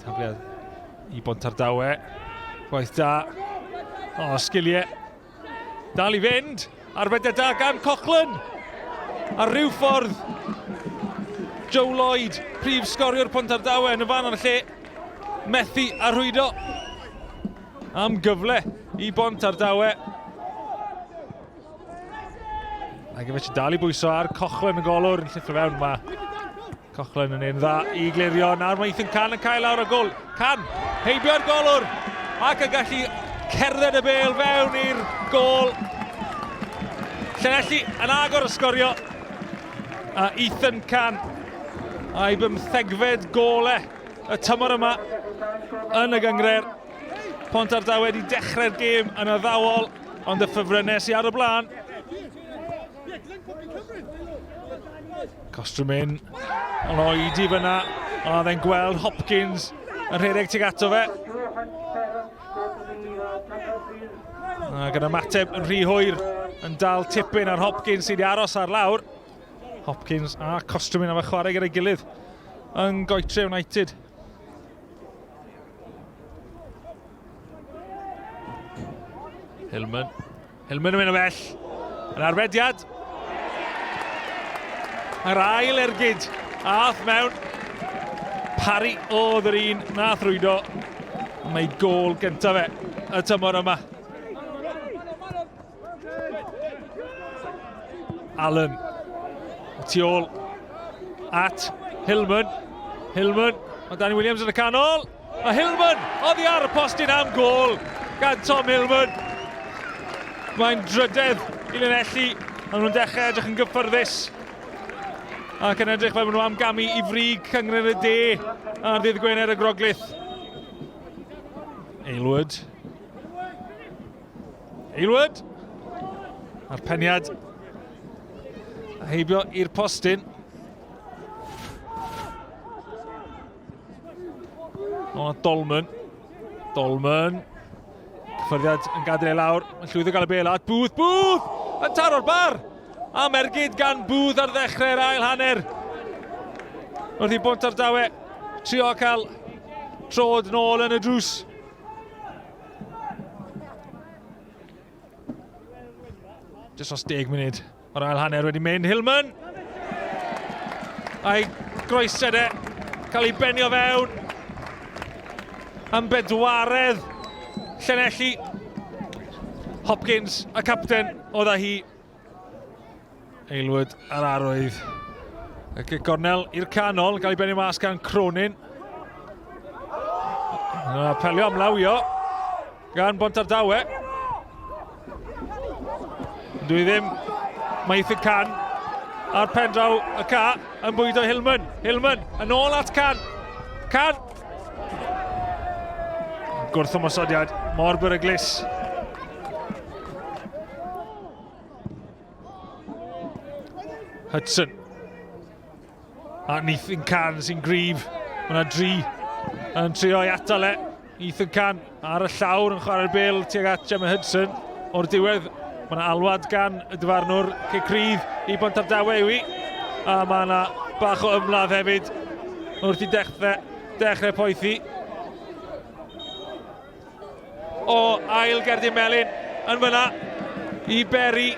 Tafliad I Pontardawe. Gwaith da. O, sgiliau. Dal I fynd. Arbediad da gan Coughlin. Ar ryw ffordd. Joe Lloyd, prif sgoriwr Pontardawe yn y fan o'r lle. Methu a rhwydo. Am gyfle I Pontardawe. Ac efe dal I bwyso ar Coughlin y golwr yn llithro fewn yma. Coughlin yn un dda I glirio. Nawr mae Ethan Can yn cael lawr o gol. Can, heibio'r golwr. Ac yn gallu cerdded y bêl fewn i'r gol. Llanelli yn agor o sgorio. A Ethan Can a'i bymthegfed gole y tymor yma yn y gyngred. Pontardawe wedi dechrau'r gêm yn addawol, ond y ffefrynnau sy ar y blaen. Costrum in, yn oedi fyna, a dde'n gweld Hopkins yn rhedeg tuag ato fe. A gyda ymateb yn rhy hwyr yn dal tipyn ar Hopkins sydd wedi aros ar lawr. Hopkins a Costrum in am y chwarae gyda'i gilydd yn Goetre United. Hillman yn mynd o bell. Yn arbediad. Yr ail ergyd. Ath mewn. Pari oedd yr un nath rwydo. Mae gol gyntaf fe y tymor yma. Allen. Tu ôl at Hillman. Hillman. Mae Danny Williams yn y canol. A Hillman oddi ar y postyn am gol gan Tom Hillman. Mae'n drydedd I Llanelli, a nhw'n dechrau edrych yn gyffyrddus. Ac yn edrych fel maen nhw am gamu I frig cyngred y de ar ddydd Gwener y Groglith. Aylward. Aylward. A'r peniad. A heibio i'r postyn. O, Dolman. Dolman. Cyffyrddiad yn gadael ei lawr. Mae'n llwyddo gael y bêl at Booth. Booth! Yn taro'r bar! A mergyd gan Booth ar ddechrau'r ail hanner. Wrth I Pontardawe trio cael trod nôl yn y drws. Just os 10 munud o'r ail hanner wedi mynd. Hillman. A'i groesedau cael ei benio fewn. Am bedwaredd. Llanelli. Hopkins, y capten, oedd a hi. Aylward ar arwydd. Ac y gornel i'r canol, gael ei benni mas gan Cronin. Pelio amlawio gan Pontardawe. Dwi ddim, mae Ethan Can ar pendraw y ca yn bwydo Hillman. Hillman, yn ôl at Can. Can! Gwrth ymosodiad, mor beryglus. Hudson. A Ethan Can sy'n gryf. Mae yna dri yn trio I atal e. Ethan Can ar y llawr yn chwarae'r bêl tuag at Gemma Hudson. O'r diwedd, mae yna alwad gan y dyfarnwr Crydd I Pontardawe yw I. A mae yna bach o ymladd hefyd wrth I dechrau poethi. O ail Gerdyn Melin yn fyna I Berry.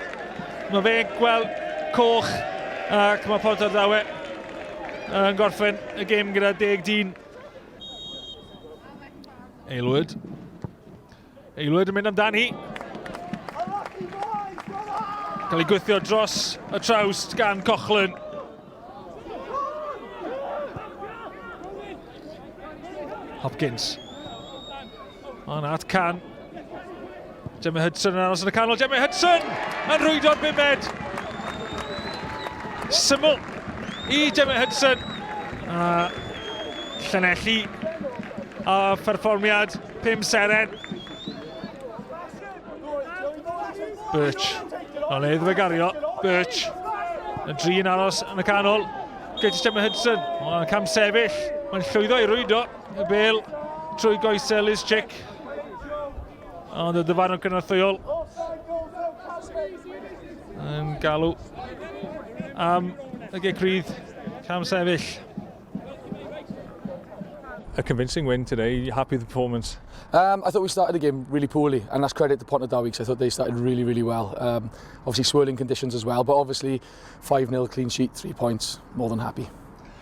Mae fe gweld coch ac mae Pontardawe yn gorffen y gêm gyda 10-10. Aylward. Aylward yn mynd amdani. Cael ei gwythio dros y trawst gan Coughlin. Hopkins. Ond at Can. Gemma Hudson yn aros yn y canol. Gemma Hudson yn rwydo'r bumed. Syml I Gemma Hudson. Llanelli a pherfformiad 5 seren. Birch. O le iddo fe gario. Birch. Yn drin aros yn y canol. Gyda Gemma Hudson. O'n cam sefyll. Mae'n llwyddo I rwydo y bêl trwy goesau Liz Chick. Ond y dyfarnwr cynorthwyol yn galw am y Crydd cam sefyll. A convincing win today. You happy with the performance? I thought we started the game really poorly, and that's credit to Pontardawe because I thought they started really, really well. Obviously swirling conditions as well, but obviously 5-0 clean sheet, 3 points, more than happy.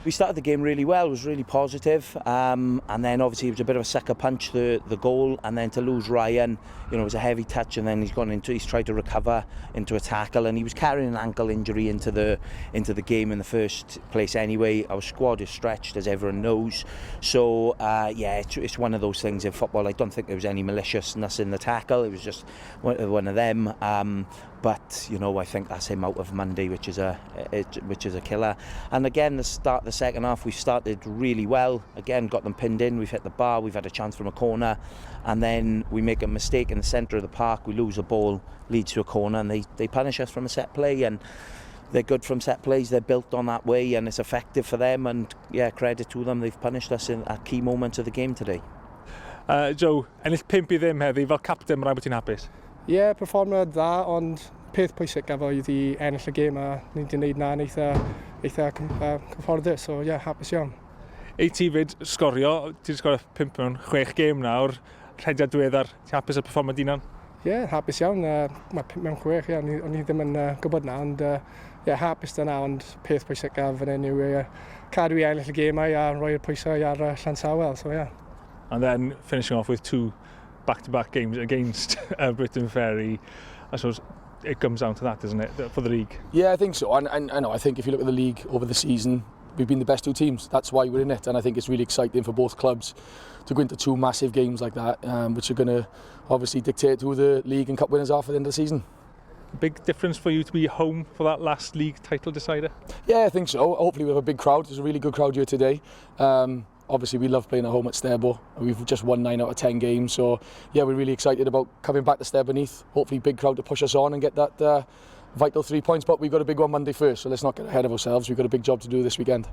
We started the game really well, it was really positive, and then obviously it was a bit of a sucker punch, the goal, and then to lose Ryan, you know, it was a heavy touch, and then he's tried to recover into a tackle, and he was carrying an ankle injury into the game in the first place anyway. Our squad is stretched, as everyone knows, so yeah, it's one of those things in football. I don't think there was any maliciousness in the tackle, it was just one of them. But you know, I think that's him out of Monday, which is a killer. And again, the second half, we started really well. Again, got them pinned in. We've hit the bar. We've had a chance from a corner, and then we make a mistake in the centre of the park. We lose a ball, leads to a corner, and they punish us from a set play. And they're good from set plays. They're built on that way, and it's effective for them. And yeah, credit to them. They've punished us at key moments of the game today. Joe, ennill 5 i ddim heddi fel captain, mae'n rhaid bod ti'n hapus? Ie, perfformiad dda, ond peth pwysig efo i ennill y gêm a ni wedi gwneud na'n eitha cyfforddus, so ie, hapus iawn. Ei ti fyd sgorio, ti wedi sgorio 5 mewn 6 gêm nawr, rhediad diweddar, ti'n hapus y perfformiad unan? Ie, hapus iawn, mae 5 mewn 6, ie, o'n i ddim yn gwybod na, ond ie, hapus dyna, ond peth pwysig fan hyn yw cadw i ennill y gêmau a roi'r pwysau ar Llanelli, so ie. And then finishing off with 2 back-to-back games against Britain Ferry, I suppose it comes down to that, doesn't it, for the league? Yeah, I think so. And I know, I think if you look at the league over the season, we've been the best 2 teams. That's why we're in it. And I think it's really exciting for both clubs to go into 2 massive games like that, which are going to obviously dictate who the league and cup winners are for the end of the season. Big difference for you to be home for that last league title decider? Yeah, I think so. Hopefully we have a big crowd. There's a really good crowd here today. Obviously we love playing at home at Sterbo. We've just won 9 out of 10 games, so yeah, we're really excited about coming back to Sterbeneath. Hopefully big crowd to push us on and get that vital 3 points, but we've got a big one Monday first, so let's not get ahead of ourselves. We've got a big job to do this weekend.